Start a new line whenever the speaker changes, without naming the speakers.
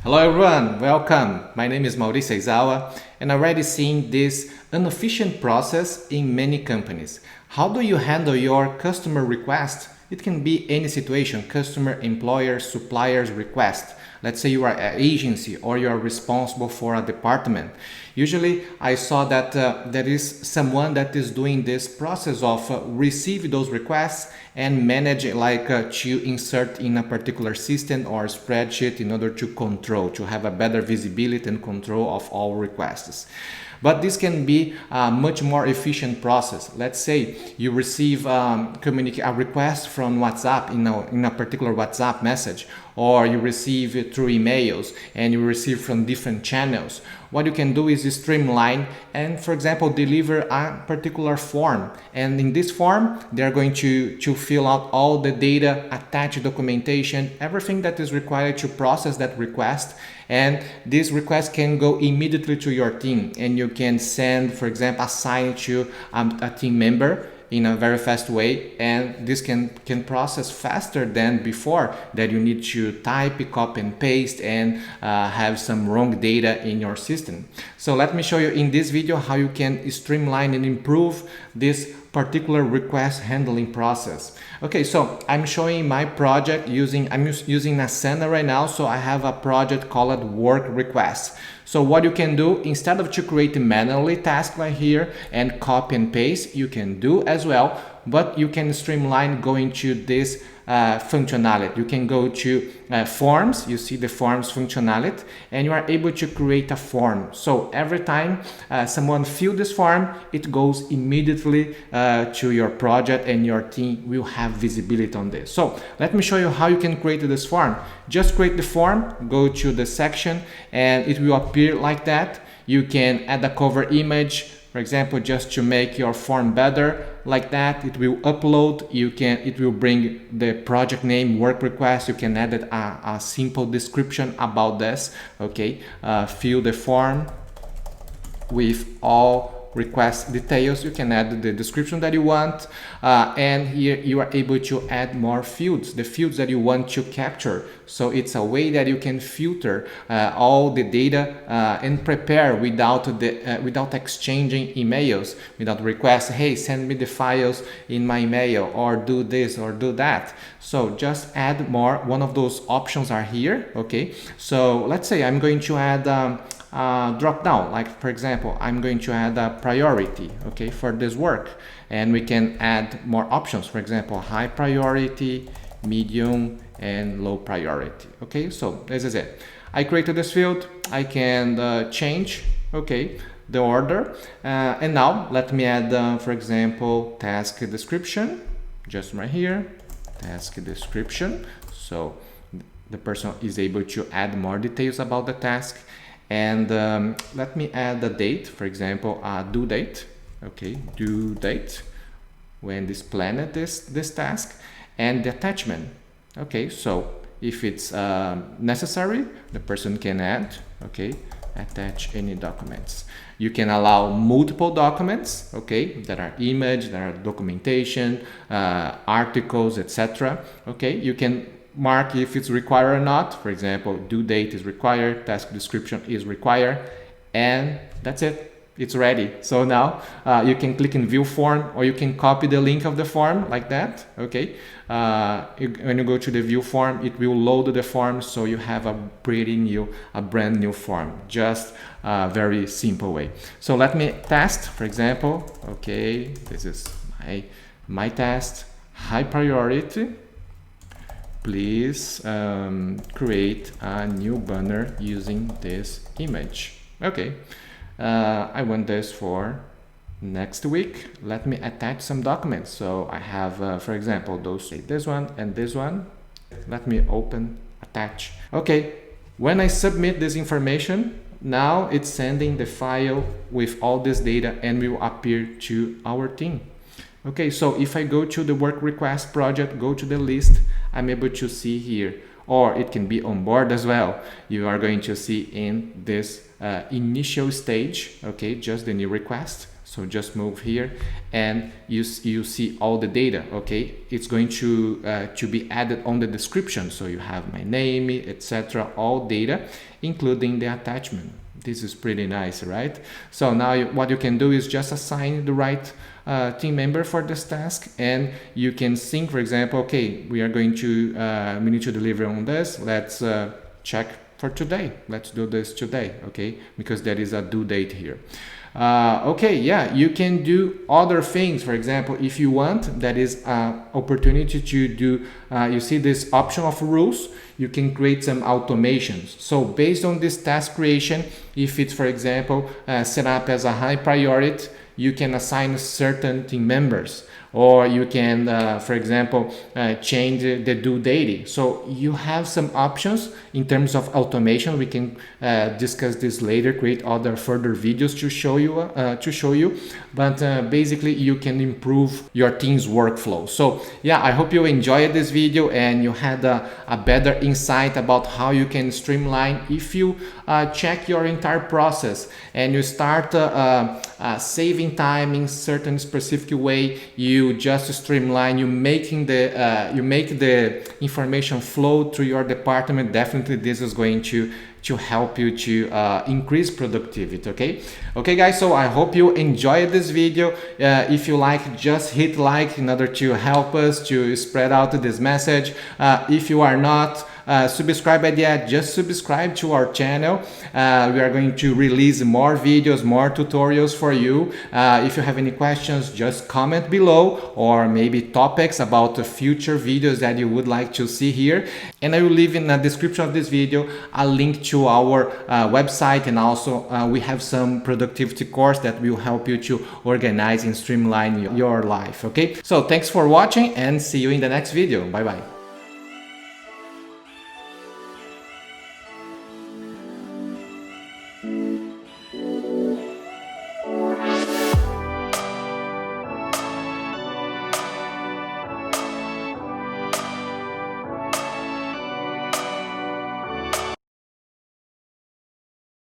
Hello everyone, welcome. My name is Mauricio Aizawa and I've already seen this inefficient process in many companies. How do you handle your customer request? It can be any situation, customer, employer, supplier's request. Let's say you are an agency or you are responsible for a department. Usually I saw that there is someone that is doing this process of receive those requests and manage to insert in a particular system or spreadsheet in order to have a better visibility and control of all requests. But this can be a much more efficient process. Let's say you receive a request from WhatsApp in a particular WhatsApp message, or you receive it through emails and you receive from different channels. What you can do is streamline and, for example, deliver a particular form. And in this form, they're going to fill out all the data, attach documentation, everything that is required to process that request. And this request can go immediately to your team, and you can send, for example, assign it to a team member in a very fast way, and this can process faster than before that you need to type, copy and paste and have some wrong data in your system. So let me show you in this video how you can streamline and improve this particular request handling process. Okay, so I'm showing my project I'm using Asana right now. So I have a project called work requests. So what you can do, instead of to create manually task right here and copy and paste, you can do as well, but you can streamline going to this functionality. You can go to forms, you see the forms functionality, and you are able to create a form. So every time someone fills this form, it goes immediately to your project and your team will have visibility on this. So let me show you how you can create this form. Just create the form, go to the section, and it will appear like that. You can add a cover image, for example, just to make your form better, like that. It will upload. It will bring the project name, work request. You can add a simple description about this. Okay, fill the form with all request details. You can add the description that you want, and here you are able to add more fields, the fields that you want to capture. So it's a way that you can filter all the data and prepare without exchanging emails, without requests. Hey, send me the files in my email, or do this or do that. So just add more. One of those options are here. Okay, so let's say I'm going to add drop down, like for example, I'm going to add a priority, okay, for this work, and we can add more options. For example, high priority, medium, and low priority. Okay, so this is it. I created this field. I can change, okay, the order, and now let me add, for example, task description, just right here, task description. So the person is able to add more details about the task. And let me add a date, for example, a due date. Okay, due date, when this planned this task, and the attachment. Okay, so if it's necessary, the person can add, okay, attach any documents. You can allow multiple documents, okay, that are image, that are documentation, articles, etc. Okay, you can mark if it's required or not. For example, due date is required, task description is required, and that's it. It's ready. So now you can click in view form, or you can copy the link of the form like that. Okay, when you go to the view form, it will load the form, so you have a brand new form. Just a very simple way. So let me test, for example. Okay, this is my test. High priority. Please create a new banner using this image. Okay, I want this for next week. Let me attach some documents. So I have, for example, this one and this one. Let me open, attach. Okay, when I submit this information, now it's sending the file with all this data and will appear to our team. Okay, so if I go to the work request project, go to the list, I'm able to see here, or it can be on board as well. You are going to see in this initial stage, okay, just the new request. So just move here and you see all the data, okay? It's going to be added on the description. So you have my name, etc., all data, including the attachment. This is pretty nice, right? So now what you can do is just assign the right team member for this task, and you can think, for example, okay, we need to deliver on this. Let's check for today. Let's do this today, okay? Because there is a due date here. Okay, yeah, you can do other things. For example, if you want, that is an opportunity to do, you see this option of rules, you can create some automations. So based on this task creation, if it's, for example, set up as a high priority, you can assign certain team members, or you can, for example, change the due date. So you have some options in terms of automation. We can discuss this later, create other further videos to show you. But basically, you can improve your team's workflow. So yeah, I hope you enjoyed this video and you had a better insight about how you can streamline. If you check your entire process and you start saving time in certain specific way, you just streamline, you make the information flow through your department. Definitely this is going to help you to increase productivity. Okay guys, so I hope you enjoyed this video. If you like, just hit like in order to help us to spread out this message. If you are not subscribed yet, just subscribe to our channel. We are going to release more videos, more tutorials for you. If you have any questions, just comment below, or maybe topics about the future videos that you would like to see here. And I will leave in the description of this video a link to our website, and also we have some productivity course that will help you to organize and streamline your life. Okay, so thanks for watching and see you in the next video. Bye bye.